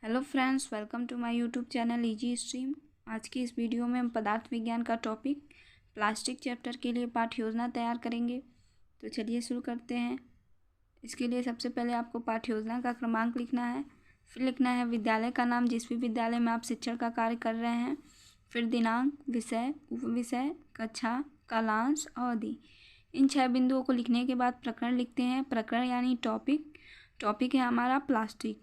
Hello friends, welcome to my YouTube channel easy stream. आज की इस वीडियो में हम पदार्थ विज्ञान का टॉपिक प्लास्टिक चैप्टर के लिए पाठ्य योजना तैयार करेंगे। तो चलिए शुरू करते हैं। इसके लिए सबसे पहले आपको पाठ्य योजना का क्रमांक लिखना है, फिर लिखना है विद्यालय का नाम, जिस भी विद्यालय में आप शिक्षण का कार्य कर रहे हैं, फिर दिनांक, विषय, उपविषय, कक्षा, कालांश, अवधि। इन 6 बिंदुओं को लिखने के बाद प्रकरण लिखते हैं। प्रकरण यानी टॉपिक है हमारा प्लास्टिक।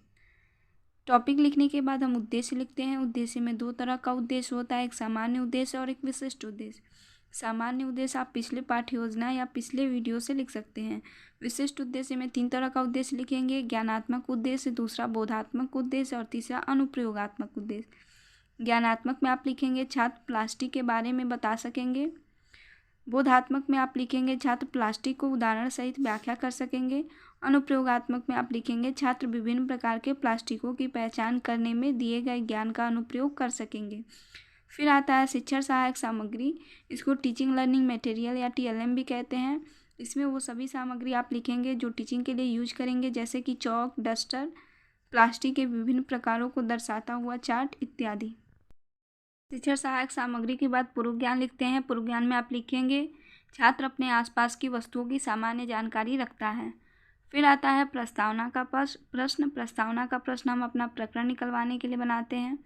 टॉपिक लिखने के बाद हम उद्देश्य लिखते हैं। उद्देश्य में 2 तरह का उद्देश्य होता है, एक सामान्य उद्देश्य और एक विशिष्ट उद्देश्य। सामान्य उद्देश्य आप पिछले पाठ्य योजना या पिछले वीडियो से लिख सकते हैं। विशिष्ट उद्देश्य में 3 तरह का उद्देश्य लिखेंगे, ज्ञानात्मक उद्देश्य, दूसरा बोधात्मक उद्देश्य और तीसरा अनुप्रयोगात्मक उद्देश्य। ज्ञानात्मक में आप लिखेंगे छात्र प्लास्टिक के बारे में बता सकेंगे। बोधात्मक में आप लिखेंगे छात्र प्लास्टिक को उदाहरण सहित व्याख्या कर सकेंगे। अनुप्रयोगात्मक में आप लिखेंगे छात्र विभिन्न प्रकार के प्लास्टिकों की पहचान करने में दिए गए ज्ञान का अनुप्रयोग कर सकेंगे। फिर आता है शिक्षण सहायक सामग्री। इसको टीचिंग लर्निंग मटेरियल या TLM भी कहते हैं। इसमें वो सभी सामग्री आप लिखेंगे जो टीचिंग के लिए यूज करेंगे, जैसे कि चौक, डस्टर, प्लास्टिक के विभिन्न प्रकारों को दर्शाता हुआ चार्ट इत्यादि। शिक्षण सहायक सामग्री के बाद पूर्व ज्ञान लिखते हैं। पूर्व ज्ञान में आप लिखेंगे छात्र अपने आसपास की वस्तुओं की सामान्य जानकारी रखता है। फिर आता है प्रस्तावना का प्रश्न। प्रस्तावना का प्रश्न हम अपना प्रकरण निकलवाने के लिए बनाते हैं।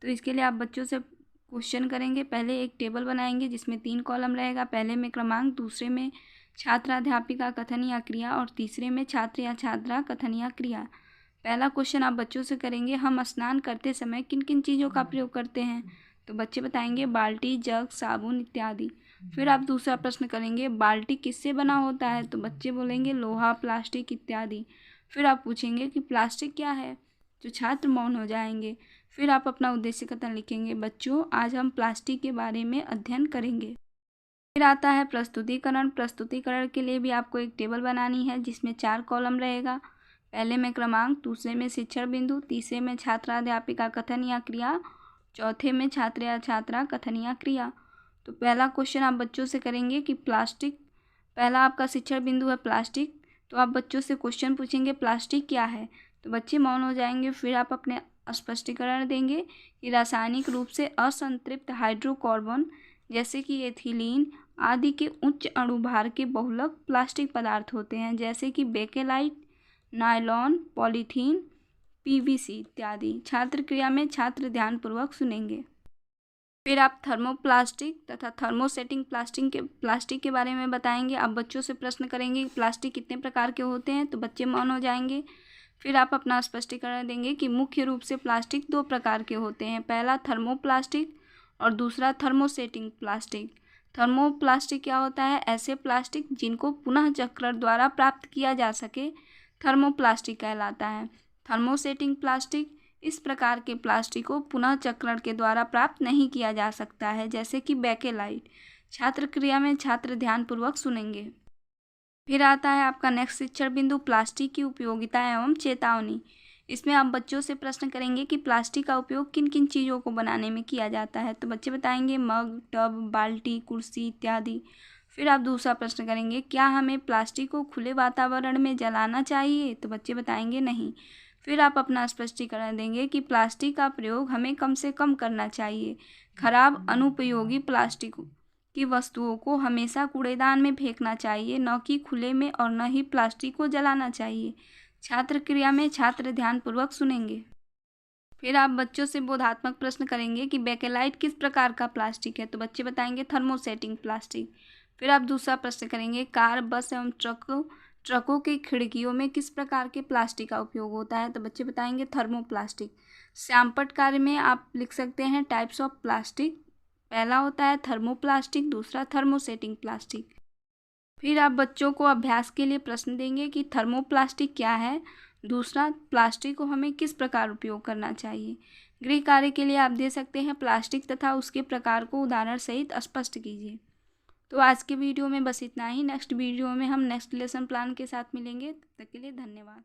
तो इसके लिए आप बच्चों से क्वेश्चन करेंगे। पहले एक टेबल बनाएंगे जिसमें 3 कॉलम रहेगा। पहले में क्रमांक, दूसरे में छात्र अध्यापिका कथन या क्रिया और तीसरे में छात्र या छात्रा कथन या क्रिया। पहला क्वेश्चन आप बच्चों से करेंगे, हम स्नान करते समय किन किन चीज़ों का प्रयोग करते हैं? तो बच्चे बताएंगे बाल्टी, जग, साबुन इत्यादि। फिर आप दूसरा प्रश्न करेंगे, बाल्टी किससे बना होता है? तो बच्चे बोलेंगे लोहा, प्लास्टिक इत्यादि। फिर आप पूछेंगे कि प्लास्टिक क्या है? तो छात्र मौन हो जाएंगे। फिर आप अपना उद्देश्य कथन लिखेंगे, बच्चों आज हम प्लास्टिक के बारे में अध्ययन करेंगे। फिर आता है प्रस्तुतिकरण। प्रस्तुतिकरण के लिए भी आपको एक टेबल बनानी है जिसमें 4 कॉलम रहेगा। पहले में क्रमांक, दूसरे में शिक्षण बिंदु, तीसरे में छात्राध्यापिका कथन या क्रिया, चौथे में छात्र या छात्रा कथन या क्रिया। तो पहला क्वेश्चन आप बच्चों से करेंगे कि प्लास्टिक, पहला आपका शिक्षण बिंदु है प्लास्टिक। तो आप बच्चों से क्वेश्चन पूछेंगे प्लास्टिक क्या है? तो बच्चे मौन हो जाएंगे। फिर आप अपने स्पष्टीकरण देंगे कि रासायनिक रूप से असंतृप्त हाइड्रोकार्बन जैसे कि एथिलीन आदि के उच्च अणुभार के बहुलक प्लास्टिक पदार्थ होते हैं, जैसे कि बेकेलाइट, नायलॉन, पॉलीथीन, PVC इत्यादि। छात्र क्रिया में छात्र ध्यानपूर्वक सुनेंगे। फिर आप थर्मोप्लास्टिक तथा थर्मोसेटिंग प्लास्टिक के बारे में बताएंगे। आप बच्चों से प्रश्न करेंगे प्लास्टिक कितने प्रकार के होते हैं? तो बच्चे मौन हो जाएंगे। फिर आप अपना स्पष्टीकरण देंगे कि मुख्य रूप से प्लास्टिक 2 प्रकार के होते हैं, पहला थर्मोप्लास्टिक और दूसरा थर्मोसेटिंग प्लास्टिक। थर्मोप्लास्टिक क्या होता है? ऐसे प्लास्टिक जिनको पुनः चक्रण द्वारा प्राप्त किया जा सके, थर्मोप्लास्टिक कहलाता है। थर्मोसेटिंग प्लास्टिक, इस प्रकार के प्लास्टिक को पुनः चक्रण के द्वारा प्राप्त नहीं किया जा सकता है, जैसे कि बेकेलाइट। छात्र क्रिया में छात्र ध्यानपूर्वक सुनेंगे। फिर आता है आपका नेक्स्ट शिक्षण बिंदु, प्लास्टिक की उपयोगिता एवं चेतावनी। इसमें आप बच्चों से प्रश्न करेंगे कि प्लास्टिक का उपयोग किन किन चीज़ों को बनाने में किया जाता है? तो बच्चे बताएंगे मग, टब, बाल्टी, कुर्सी इत्यादि। फिर आप दूसरा प्रश्न करेंगे, क्या हमें प्लास्टिक को खुले वातावरण में जलाना चाहिए? तो बच्चे बताएंगे नहीं। फिर आप अपना स्पष्टीकरण देंगे कि प्लास्टिक का प्रयोग हमें कम से कम करना चाहिए। खराब अनुपयोगी प्लास्टिक की वस्तुओं को हमेशा कूड़ेदान में फेंकना चाहिए, न कि खुले में, और न ही प्लास्टिक को जलाना चाहिए। छात्र क्रिया में छात्र ध्यानपूर्वक सुनेंगे। फिर आप बच्चों से बोधात्मक प्रश्न करेंगे कि बेकेलाइट किस प्रकार का प्लास्टिक है? तो बच्चे बताएंगे थर्मोसेटिंग प्लास्टिक। फिर आप दूसरा प्रश्न करेंगे कार, बस एवं ट्रकों की खिड़कियों में किस प्रकार के प्लास्टिक का उपयोग होता है? तो बच्चे बताएंगे थर्मोप्लास्टिक। श्यामपट्ट कार्य में आप लिख सकते हैं टाइप्स ऑफ प्लास्टिक। पहला होता है थर्मोप्लास्टिक, दूसरा थर्मोसेटिंग प्लास्टिक। फिर आप बच्चों को अभ्यास के लिए प्रश्न देंगे कि थर्मोप्लास्टिक क्या है, दूसरा प्लास्टिक को हमें किस प्रकार उपयोग करना चाहिए। गृह कार्य के लिए आप दे सकते हैं प्लास्टिक तथा उसके प्रकार को उदाहरण सहित स्पष्ट कीजिए। तो आज के वीडियो में बस इतना ही। नेक्स्ट वीडियो में हम नेक्स्ट लेसन प्लान के साथ मिलेंगे। तब तक के लिए धन्यवाद।